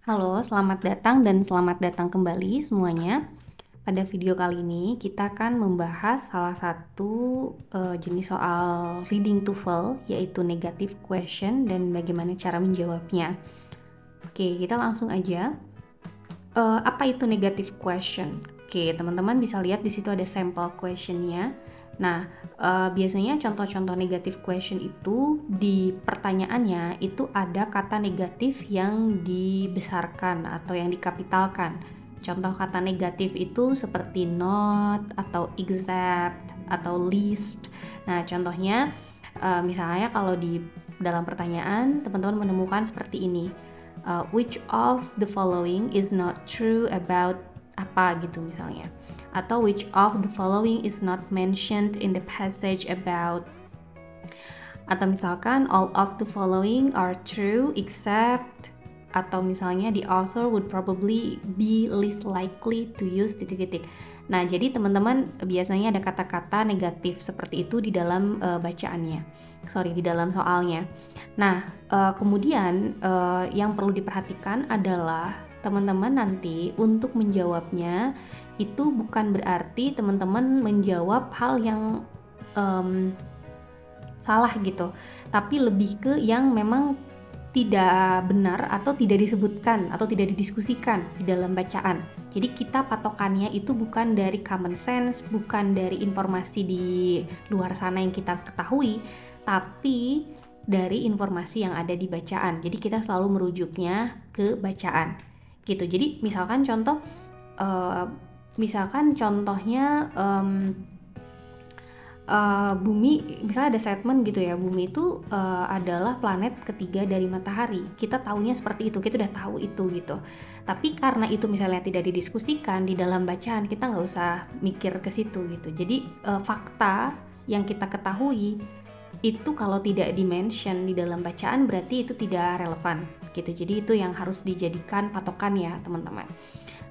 Halo, selamat datang dan selamat datang kembali semuanya. Pada video kali ini kita akan membahas salah satu jenis soal reading TOEFL, yaitu negative question dan bagaimana cara menjawabnya. Oke, kita langsung aja. Apa itu negative question? Oke, teman-teman bisa lihat di situ ada sampel questionnya. Nah, biasanya contoh-contoh negative question itu di pertanyaannya itu ada kata negatif yang dibesarkan atau yang dikapitalkan. Contoh kata negatif itu seperti not atau except atau least. Nah, contohnya misalnya kalau di dalam pertanyaan teman-teman menemukan seperti ini. Which of the following is not true about apa gitu misalnya, atau which of the following is not mentioned in the passage about, atau misalkan all of the following are true except, atau misalnya the author would probably be least likely to use titik-titik. Nah, jadi teman-teman biasanya ada kata-kata negatif seperti itu di dalam di dalam soalnya. Nah, kemudian yang perlu diperhatikan adalah teman-teman nanti untuk menjawabnya itu bukan berarti teman-teman menjawab hal yang salah gitu, tapi lebih ke yang memang tidak benar atau tidak disebutkan atau tidak didiskusikan di dalam bacaan. Jadi kita patokannya itu bukan dari common sense, bukan dari informasi di luar sana yang kita ketahui, tapi dari informasi yang ada di bacaan. Jadi kita selalu merujuknya ke bacaan gitu. Jadi misalkan contohnya bumi, misalnya ada statement gitu ya, bumi itu adalah planet ketiga dari matahari. Kita taunya seperti itu, kita udah tahu itu gitu. Tapi karena itu misalnya tidak didiskusikan di dalam bacaan, kita nggak usah mikir ke situ gitu. Jadi fakta yang kita ketahui itu kalau tidak dimention di dalam bacaan berarti itu tidak relevan gitu. Jadi itu yang harus dijadikan patokan ya teman-teman.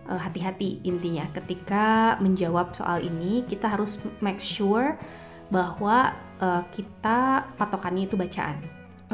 Hati-hati intinya ketika menjawab soal ini, kita harus make sure bahwa kita patokannya itu bacaan.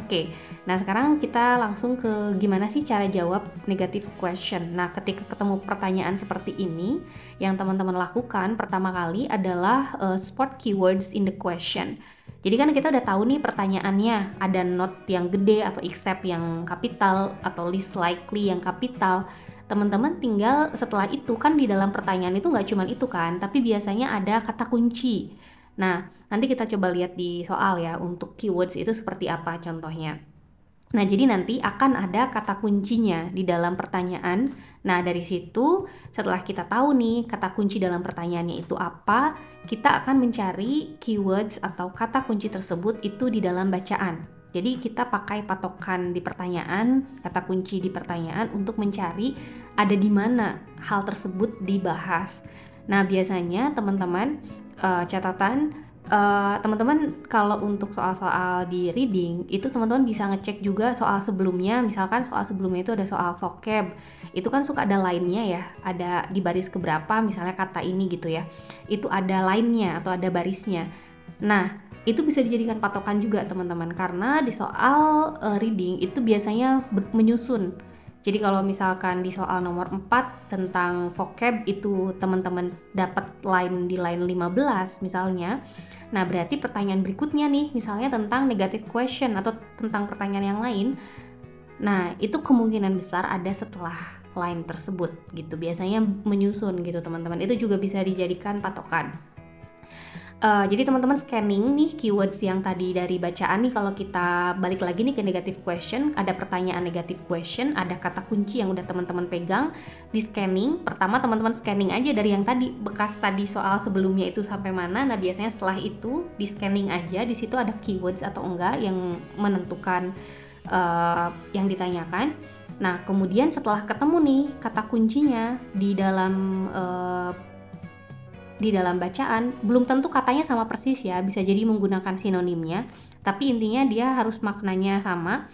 Oke, nah sekarang kita langsung ke gimana sih cara jawab negative question. Nah, ketika ketemu pertanyaan seperti ini, yang teman-teman lakukan pertama kali adalah spot keywords in the question. Jadi kan kita udah tahu nih pertanyaannya, ada not yang gede atau except yang kapital atau least likely yang kapital. Teman-teman tinggal setelah itu kan di dalam pertanyaan itu nggak cuma itu kan, tapi biasanya ada kata kunci. Nah, nanti kita coba lihat di soal ya untuk keywords itu seperti apa contohnya. Nah, jadi nanti akan ada kata kuncinya di dalam pertanyaan. Nah, dari situ setelah kita tahu nih kata kunci dalam pertanyaannya itu apa, kita akan mencari keywords atau kata kunci tersebut itu di dalam bacaan. Jadi kita pakai patokan di pertanyaan, kata kunci di pertanyaan untuk mencari ada di mana hal tersebut dibahas. Nah, biasanya teman-teman catatan teman-teman kalau untuk soal-soal di reading itu teman-teman bisa ngecek juga soal sebelumnya. Misalkan soal sebelumnya itu ada soal vocab, itu kan suka ada line-nya ya, ada di baris keberapa misalnya kata ini gitu ya, itu ada line-nya atau ada barisnya. Nah, itu bisa dijadikan patokan juga teman-teman, karena di soal reading itu biasanya menyusun. Jadi kalau misalkan di soal nomor 4 tentang vocab itu teman-teman dapat line di line 15 misalnya. Nah, berarti pertanyaan berikutnya nih misalnya tentang negative question atau tentang pertanyaan yang lain. Nah, itu kemungkinan besar ada setelah line tersebut gitu. Biasanya menyusun gitu teman-teman. Itu juga bisa dijadikan patokan. Jadi teman-teman scanning nih keywords yang tadi dari bacaan nih, kalau kita balik lagi nih ke negative question, ada pertanyaan negative question, ada kata kunci yang udah teman-teman pegang, di scanning. Pertama teman-teman scanning aja dari yang tadi, bekas tadi soal sebelumnya itu sampai mana. Nah, biasanya setelah itu di scanning aja, di situ ada keywords atau enggak yang menentukan yang ditanyakan. Nah, kemudian setelah ketemu nih kata kuncinya di dalam bacaan, belum tentu katanya sama persis ya, bisa jadi menggunakan sinonimnya, tapi intinya dia harus maknanya sama.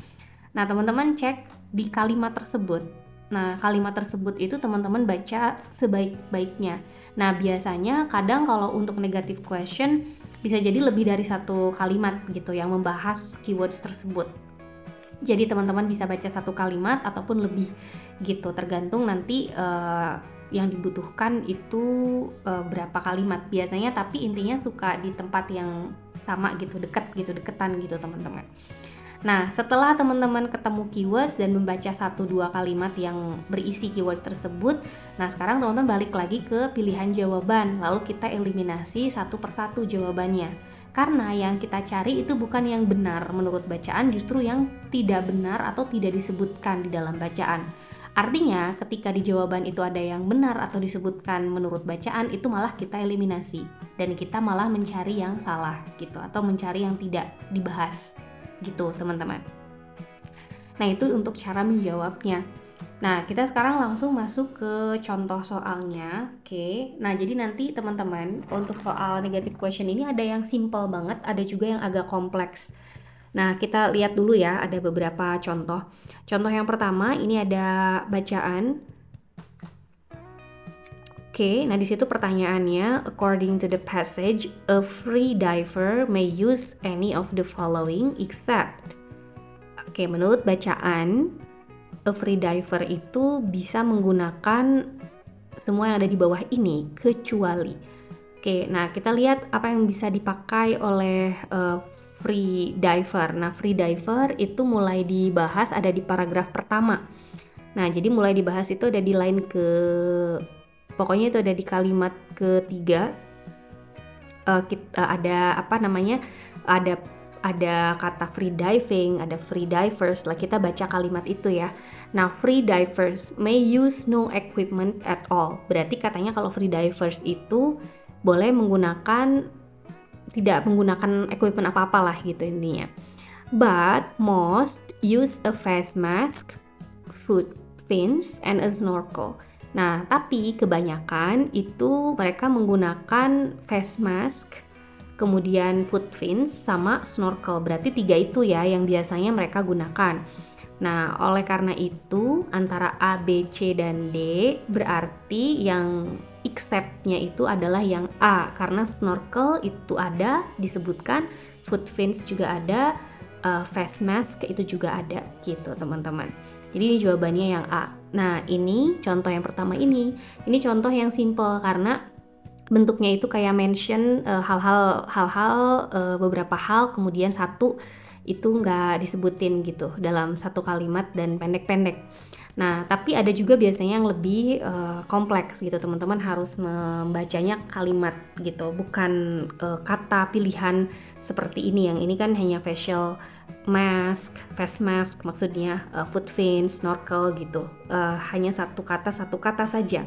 Nah, teman-teman cek di kalimat tersebut. Nah, kalimat tersebut itu teman-teman baca sebaik-baiknya. Nah, biasanya kadang kalau untuk negative question bisa jadi lebih dari satu kalimat gitu yang membahas keywords tersebut. Jadi teman-teman bisa baca satu kalimat ataupun lebih gitu, tergantung nanti yang dibutuhkan itu berapa kalimat biasanya, tapi intinya suka di tempat yang sama gitu, deketan gitu teman-teman. Nah, setelah teman-teman ketemu keywords dan membaca 1-2 kalimat yang berisi keywords tersebut, nah sekarang teman-teman balik lagi ke pilihan jawaban, lalu kita eliminasi satu persatu jawabannya. Karena yang kita cari itu bukan yang benar menurut bacaan, justru yang tidak benar atau tidak disebutkan di dalam bacaan. Artinya, ketika di jawaban itu ada yang benar atau disebutkan menurut bacaan, itu malah kita eliminasi. Dan kita malah mencari yang salah gitu, atau mencari yang tidak dibahas gitu teman-teman. Nah, itu untuk cara menjawabnya. Nah, kita sekarang langsung masuk ke contoh soalnya. Oke. Nah, jadi nanti teman-teman untuk soal negative question ini ada yang simple banget, ada juga yang agak kompleks. Nah, kita lihat dulu ya, ada beberapa contoh. Contoh yang pertama ini ada bacaan. Oke, nah di situ pertanyaannya, according to the passage, a free diver may use any of the following except. Oke, menurut bacaan, a free diver itu bisa menggunakan semua yang ada di bawah ini kecuali. Oke, nah kita lihat apa yang bisa dipakai oleh free diver. Nah, free diver itu mulai dibahas ada di paragraf pertama. Nah, jadi mulai dibahas itu ada di line pokoknya itu ada di kalimat ketiga. Ada apa namanya? Ada kata free diving, ada free divers. Lah kita baca kalimat itu ya. Nah, free divers may use no equipment at all. Berarti katanya kalau free divers itu boleh tidak menggunakan equipment apa-apalah gitu intinya. But most use a face mask, foot fins, and a snorkel. Nah, tapi kebanyakan itu mereka menggunakan face mask, kemudian foot fins, sama snorkel. Berarti 3 itu ya yang biasanya mereka gunakan. Nah, oleh karena itu antara A, B, C, dan D berarti yang except-nya itu adalah yang A, karena snorkel itu ada disebutkan, foot fins juga ada, face mask itu juga ada gitu teman-teman. Jadi ini jawabannya yang A. Nah, ini contoh yang pertama ini contoh yang simple karena bentuknya itu kayak mention beberapa hal, kemudian satu itu nggak disebutin gitu dalam satu kalimat dan pendek-pendek. Nah, tapi ada juga biasanya yang lebih kompleks gitu, teman-teman harus membacanya kalimat gitu, bukan kata pilihan seperti ini. Yang ini kan hanya facial mask, face mask maksudnya, foot fins, snorkel gitu, hanya satu kata saja.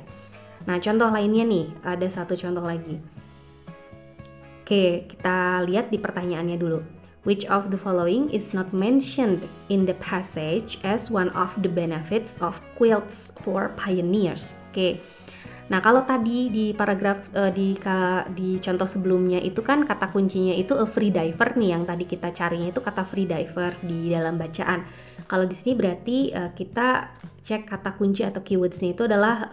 Nah, contoh lainnya nih, ada satu contoh lagi. Oke, kita lihat di pertanyaannya dulu. Which of the following is not mentioned in the passage as one of the benefits of quilts for pioneers? Oke. Nah, kalau tadi di paragraf di contoh sebelumnya itu kan kata kuncinya itu a free diver nih, yang tadi kita carinya itu kata free diver di dalam bacaan. Kalau di sini berarti kita cek kata kunci atau keywords-nya itu adalah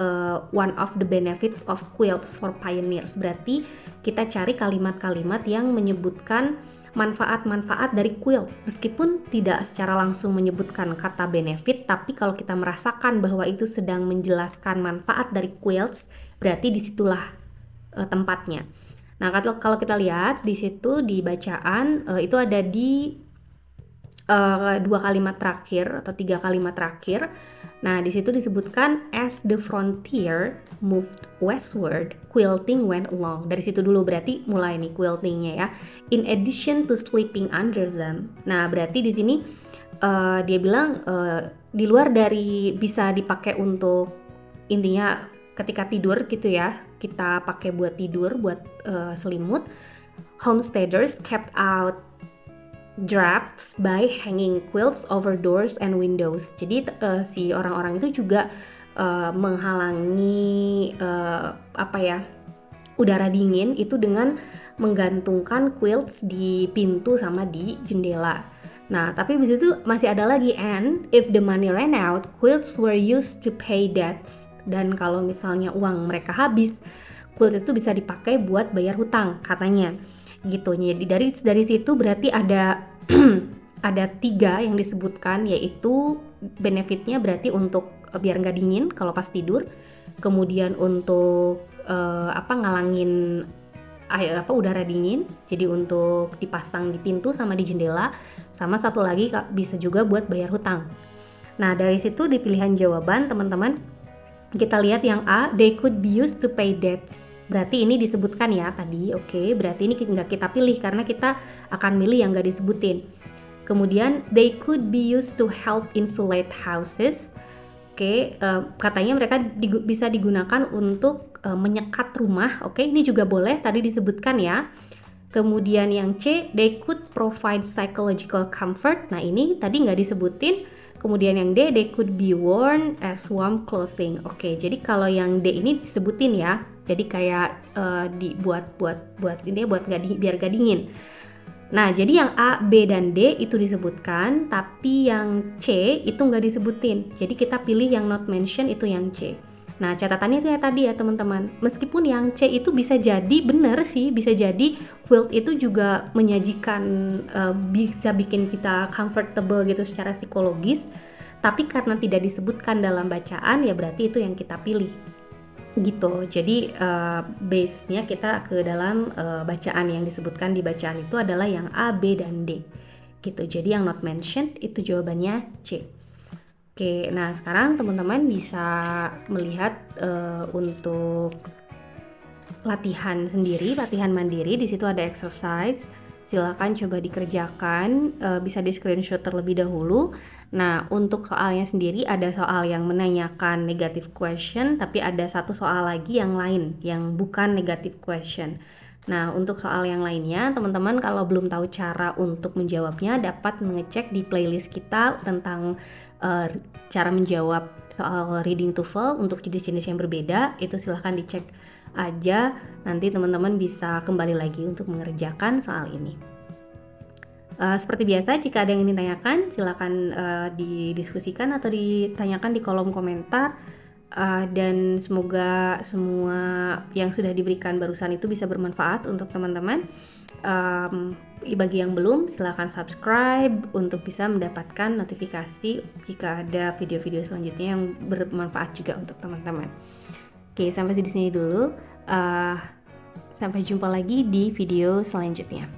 one of the benefits of quilts for pioneers. Berarti kita cari kalimat-kalimat yang menyebutkan manfaat-manfaat dari quilts, meskipun tidak secara langsung menyebutkan kata benefit, tapi kalau kita merasakan bahwa itu sedang menjelaskan manfaat dari quilts, berarti disitulah tempatnya. Nah, kalau kita lihat di situ di bacaan itu ada di 2 kalimat terakhir atau 3 kalimat terakhir. Nah, di situ disebutkan as the frontier moved westward, quilting went along. Dari situ dulu berarti mulai nih quiltingnya ya. In addition to sleeping under them. Nah, berarti di sini dia bilang di luar dari bisa dipakai untuk intinya ketika tidur gitu ya. Kita pakai buat tidur, buat selimut. Homesteaders kept out drafts by hanging quilts over doors and windows. Jadi si orang-orang itu juga menghalangi udara dingin itu dengan menggantungkan quilts di pintu sama di jendela. Nah, tapi di situ masih ada lagi, and if the money ran out, quilts were used to pay debts. Dan kalau misalnya uang mereka habis, quilts itu bisa dipakai buat bayar hutang katanya. Gitu. Jadi dari situ berarti ada ada 3 yang disebutkan, yaitu benefitnya berarti untuk biar nggak dingin kalau pas tidur, kemudian untuk ngalangin udara dingin, jadi untuk dipasang di pintu sama di jendela, sama satu lagi bisa juga buat bayar hutang. Nah, dari situ di pilihan jawaban teman-teman, kita lihat yang A, they could be used to pay debts. Berarti ini disebutkan ya tadi, oke, berarti ini nggak kita pilih karena kita akan milih yang nggak disebutin. Kemudian they could be used to help insulate houses. Oke, katanya mereka bisa digunakan untuk menyekat rumah. Oke, ini juga boleh, tadi disebutkan ya. Kemudian yang C, they could provide psychological comfort. Nah, ini tadi nggak disebutin. Kemudian yang D, they could be worn as warm clothing. Oke, jadi kalau yang D ini disebutin ya. Jadi kayak dibuat ini buat biar nggak dingin. Nah, jadi yang A, B, dan D itu disebutkan, tapi yang C itu nggak disebutin. Jadi kita pilih yang not mention, itu yang C. Nah, catatannya itu ya tadi ya teman-teman. Meskipun yang C itu bisa jadi benar sih, bisa jadi quilt itu juga menyajikan, bisa bikin kita comfortable gitu secara psikologis. Tapi karena tidak disebutkan dalam bacaan, ya berarti itu yang kita pilih. Gitu, jadi base-nya kita ke dalam bacaan yang disebutkan di bacaan itu adalah yang A, B, dan D gitu. Jadi yang not mentioned itu jawabannya C. Oke, nah sekarang teman-teman bisa melihat untuk latihan sendiri, latihan mandiri. Di situ ada exercise, silakan coba dikerjakan, bisa di screenshot terlebih dahulu. Nah, untuk soalnya sendiri ada soal yang menanyakan negative question, tapi ada satu soal lagi yang lain yang bukan negative question. Nah, untuk soal yang lainnya, teman-teman kalau belum tahu cara untuk menjawabnya, dapat mengecek di playlist kita tentang cara menjawab soal reading TOEFL untuk jenis-jenis yang berbeda. Itu silahkan dicek aja, nanti teman-teman bisa kembali lagi untuk mengerjakan soal ini. Seperti biasa, jika ada yang ingin ditanyakan, silakan didiskusikan atau ditanyakan di kolom komentar. Dan semoga semua yang sudah diberikan barusan itu bisa bermanfaat untuk teman-teman. Bagi yang belum, silakan subscribe untuk bisa mendapatkan notifikasi jika ada video-video selanjutnya yang bermanfaat juga untuk teman-teman. Oke, sampai di sini dulu. Sampai jumpa lagi di video selanjutnya.